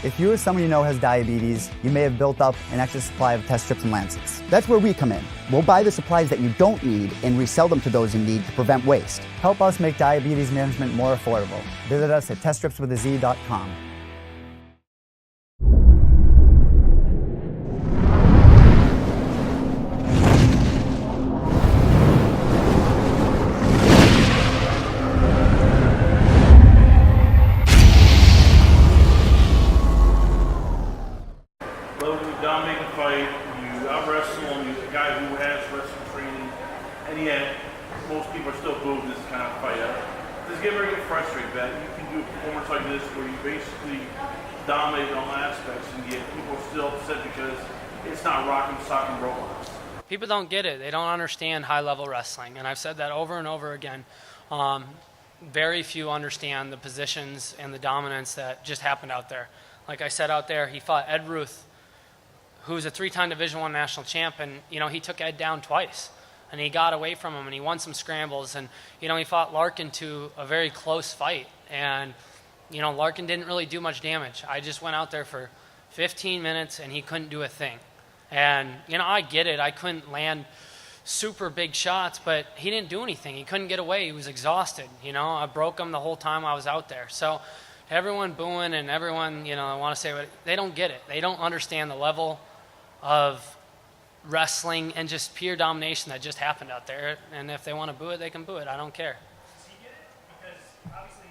If you or someone you know has diabetes, you may have built up an extra supply of test strips and lancets. That's where we come in. We'll buy the supplies that you don't need and resell them to those in need to prevent waste. Help us make diabetes management more affordable. Visit us at teststripswithaz.com. Logan, you dominate the fight, you out-wrestle him, you're a guy who has wrestling training, and yet most people are still booing this kind of fight. Does it ever get frustrated that you can do a performance like this where you basically dominate in all aspects and yet people are still upset because it's not rock and sock and robots? People don't get it. They don't understand high-level wrestling, and I've said that over and over again. Very few understand the positions and the dominance that just happened out there. Like I said out there, he fought Ed Ruth, who's a 3-time Division I national champ, and he took Ed down twice, and he got away from him, and he won some scrambles, and he fought Larkin to a very close fight, and Larkin didn't really do much damage. I just went out there for 15 minutes, and he couldn't do a thing, and I get it. I couldn't land super big shots, but he didn't do anything. He couldn't get away. He was exhausted. I broke him the whole time I was out there. So everyone booing and everyone, I want to say what they don't get it. They don't understand the level of wrestling and just pure domination that just happened out there. And if they want to boo it, they can boo it. I don't care. Does he get it? Because obviously,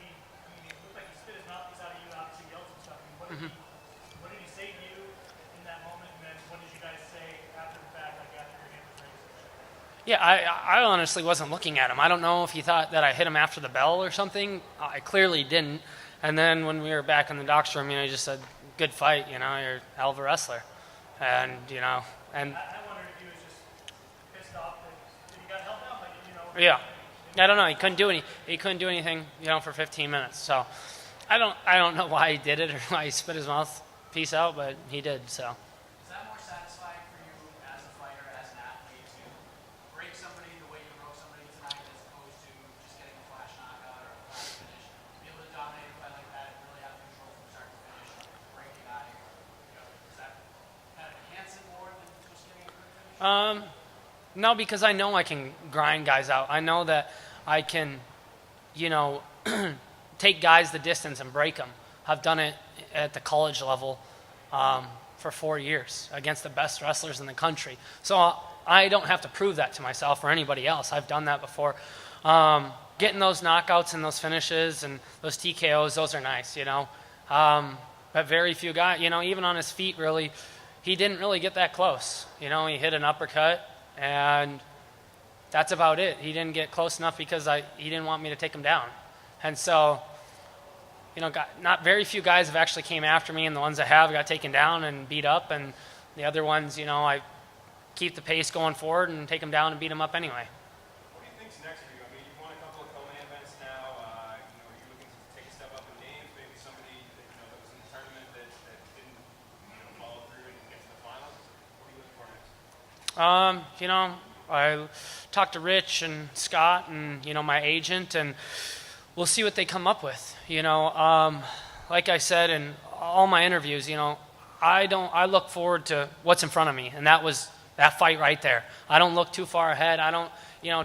it looked like he spit his mouthpiece out of you, obviously yelled some stuff. What did he say to you in that moment? And then what did you guys say after the fact, like after your game was raised? Yeah, I honestly wasn't looking at him. I don't know if he thought that I hit him after the bell or something. I clearly didn't. And then when we were back in the doc's room, he just said, "Good fight, you're a hell of a wrestler." And, and I wondered if he was just pissed off that he got helped out. Yeah. I don't know. He couldn't do anything, for 15 minutes. So I don't know why he did it or why he spit his mouthpiece out, but he did, so. Is that more satisfying for you as a fighter, as an athlete, to break somebody the way you broke somebody tonight as opposed to just getting a flash knockout or a flash finish? To be able to dominate a fight like that and really have control from start to finish, break a guy, does that kind of enhance it more than just getting a quick finish? No, because I know I can grind guys out. I know that I can, take guys the distance and break them. I've done it at the college level for 4 years against the best wrestlers in the country. So I don't have to prove that to myself or anybody else. I've done that before. Getting those knockouts and those finishes and those TKOs, those are nice, But very few guys, even on his feet, really, he didn't really get that close. He hit an uppercut, and that's about it. He didn't get close enough because he didn't want me to take him down. And so, not very few guys have actually came after me, and the ones that have got taken down and beat up, and the other ones, I keep the pace going forward and take them down and beat them up anyway. What do you think's next for you? I mean, you've won a couple of co-main events now. Are you looking to take a step up in names? Maybe somebody that was in the tournament that didn't follow through and get to the finals. What are you looking for next? I talked to Rich and Scott and my agent, and we'll see what they come up with. Like I said in all my interviews, I look forward to what's in front of me, and that was that fight right there. I don't look too far ahead. I don't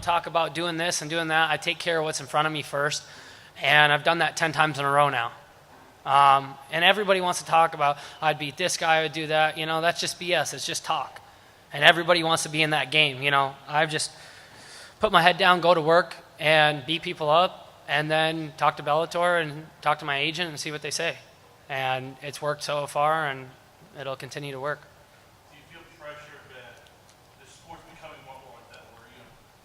talk about doing this and doing that. I take care of what's in front of me first, and I've done that 10 times in a row now. And everybody wants to talk about, I'd beat this guy, I would do that. That's just BS. It's just talk. And everybody wants to be in that game. I've just put my head down, go to work, and beat people up, and then talk to Bellator and talk to my agent and see what they say. And it's worked so far, and it'll continue to work. Do you feel pressure that the sport's becoming more like that, where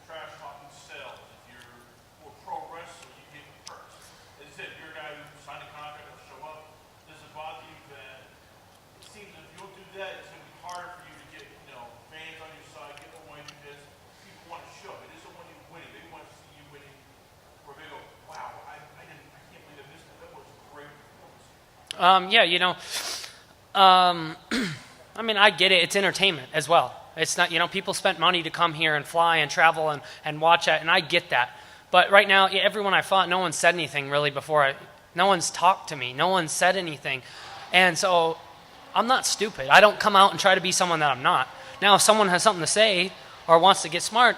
trash talking sells? If you're a pro wrestler, you get first. As you said, if you're a guy who signed a contract to show up, does it bother you that it seems if you'll do that, it's going to be harder for you to get fans on your side, get away because people want to show. It isn't when you're winning. They want to see you winning where they go, wow, I can't believe I missed that. That was a great performance. I mean, I get it. It's entertainment as well. It's not, people spent money to come here and fly and travel and watch that, and I get that. But right now, everyone I fought, no one said anything really before. No one's talked to me. No one said anything. And so I'm not stupid. I don't come out and try to be someone that I'm not. Now, if someone has something to say or wants to get smart,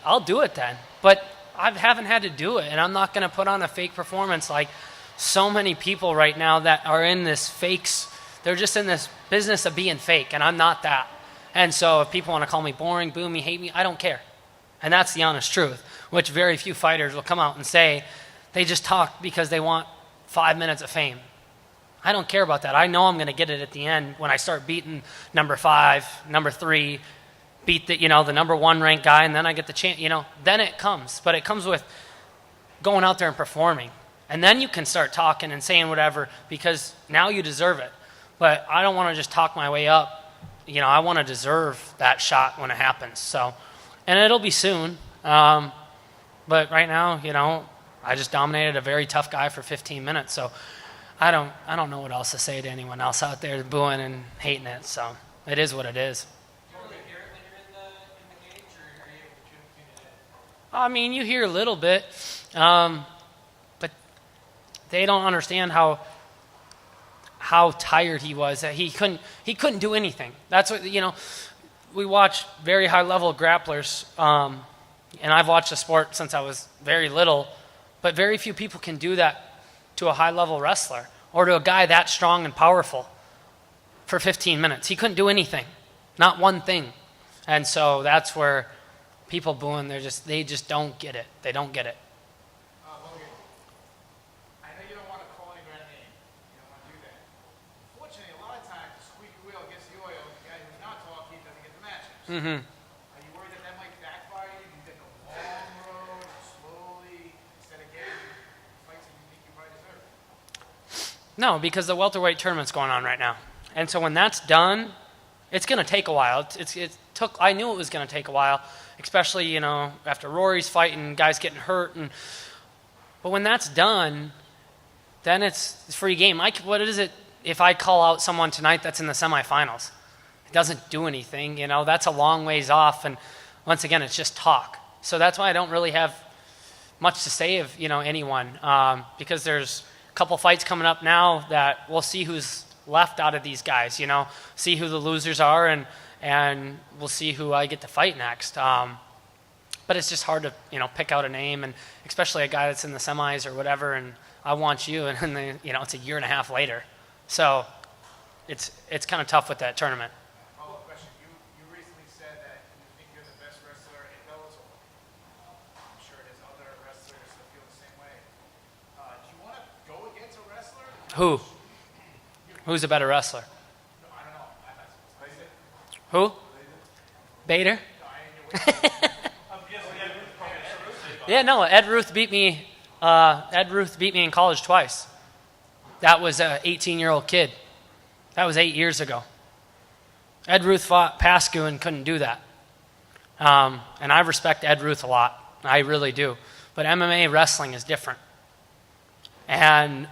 I'll do it then. But I haven't had to do it, and I'm not going to put on a fake performance like so many people right now that are in this fakes. They're just in this business of being fake, and I'm not that. And so if people want to call me boring, boo me, hate me, I don't care. And that's the honest truth, which very few fighters will come out and say. They just talk because they want 5 minutes of fame. I don't care about that. I know I'm going to get it at the end when I start beating number 5, number 3, beat the number 1 ranked guy, and then I get the chance. Then it comes. But it comes with going out there and performing, and then you can start talking and saying whatever because now you deserve it. But I don't want to just talk my way up. I want to deserve that shot when it happens. So, and it'll be soon. But right now, I just dominated a very tough guy for 15 minutes. So. I don't know what else to say to anyone else out there booing and hating it. So it is what it is. Do you really hear it when you're in the cage, or are you able to tune it in? I mean, you hear a little bit, but they don't understand how tired he was. That he couldn't do anything. That's what we watch very high level grapplers, and I've watched the sport since I was very little, but very few people can do that to a high-level wrestler or to a guy that strong and powerful for 15 minutes. He couldn't do anything, not one thing. And so that's where people booing, they just don't get it. They don't get it. Logan, I know you don't want to call any brand name. You don't want to do that. Fortunately, a lot of times, the squeaky wheel gets the oil. The guy who's not talking doesn't get the matches. Mm-hmm. Are you worried that might backfire you? You take a long road, slowly, instead of getting fights that you think you might deserve? No, because the welterweight tournament's going on right now. And so when that's done, it's going to take a while. I knew it was going to take a while, especially, after Rory's fight and guys getting hurt. But when that's done, then it's free game. What is it if I call out someone tonight that's in the semifinals? It doesn't do anything, that's a long ways off. And once again, it's just talk. So that's why I don't really have much to say of, anyone, because there's a couple fights coming up now that we'll see who's left out of these guys, see who the losers are, and we'll see who I get to fight next. But it's just hard to, pick out a name, and especially a guy that's in the semis or whatever, and I want you, and then, it's a year and a half later. So it's kind of tough with that tournament. Follow-up question. You recently said that you think you're the best wrestler in Bellator. I'm sure there's other wrestlers that feel the same way. Do you want to go against a wrestler? Who? Who's a better wrestler? No, I don't know. Who? Bader? I'm guessing Ed Ruth probably has Yeah, no. Ed Ruth beat me. Ed Ruth beat me in college twice. That was an 18-year-old kid. That was 8 years ago. Ed Ruth fought Pascu and couldn't do that. And I respect Ed Ruth a lot. I really do. But MMA wrestling is different. And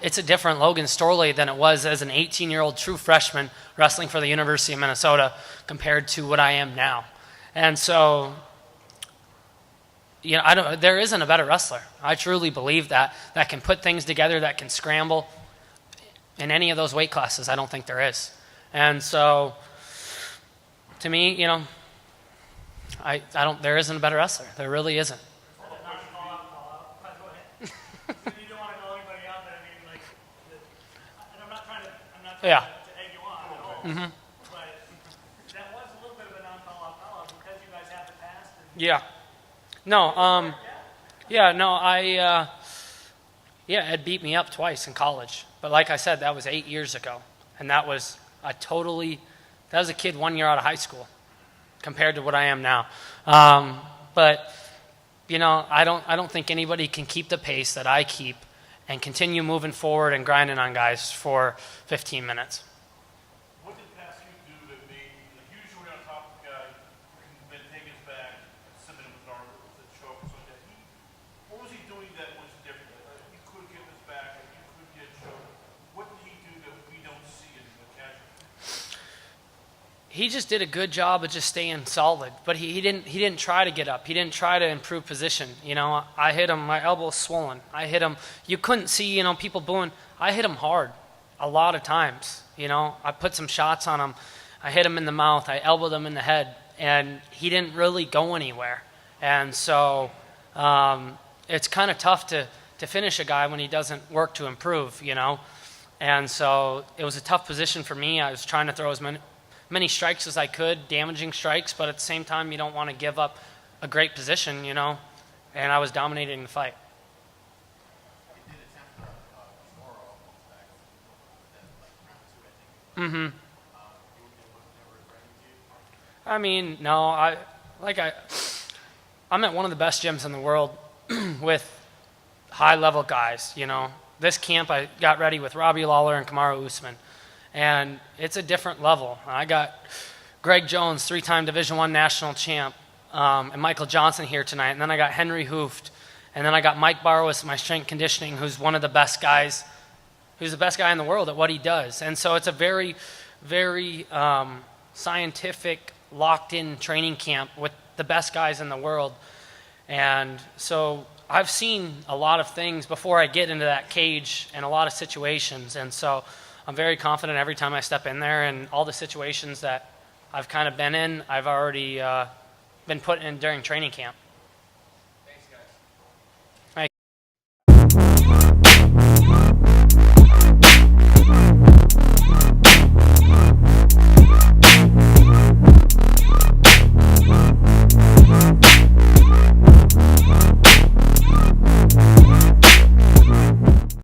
it's a different Logan Storley than it was as an 18-year-old true freshman wrestling for the University of Minnesota compared to what I am now. And so, there isn't a better wrestler. I truly believe that can put things together, that can scramble in any of those weight classes. I don't think there is. And so, to me, there isn't a better wrestler. There really isn't. You don't want to call anybody out, but I mean, and I'm not trying to Yeah. to egg you on at all. Mhm. But that was a little bit of a non-call out call out because you guys have the past. And Yeah. No, yeah, no, Ed beat me up twice in college. But like I said, that was 8 years ago. And that was a kid 1 year out of high school compared to what I am now. But I don't think anybody can keep the pace that I keep and continue moving forward and grinding on guys for 15 minutes. What did Pascu do that made, usually on top of the guy, then take his back, submit him with the choke or something like that? What was he doing that was different? He could get his back, he could get choked. What did he do that we don't see in the casual? He just did a good job of just staying solid, but he didn't try to get up. He didn't try to improve position. I hit him, my elbow's swollen. I hit him. You couldn't see, people booing. I hit him hard a lot of times. You know, I put some shots on him. I hit him in the mouth. I elbowed him in the head, and he didn't really go anywhere. And so it's kind of tough to finish a guy when he doesn't work to improve, you know. And so it was a tough position for me. I was trying to throw as many strikes as I could, damaging strikes, but at the same time, you don't want to give up a great position, you know. And I was dominating the fight. You did attempt a draw almost back then, like round 2, I think. Mm-hmm. Wasn't ever threatening to you? I mean, no, I'm at one of the best gyms in the world with high-level guys, you know. This camp, I got ready with Robbie Lawler and Kamaru Usman, and it's a different level. I got Greg Jones, 3-time Division I national champ, and Michael Johnson here tonight, and then I got Henry Hooft, and then I got Mike Barwis, my strength conditioning, who's one of the best guys, who's the best guy in the world at what he does. And so it's a very, very scientific, locked-in training camp with the best guys in the world. And so I've seen a lot of things before I get into that cage and a lot of situations. And so I'm very confident every time I step in there, and all the situations that I've kind of been in, I've already been put in during training camp.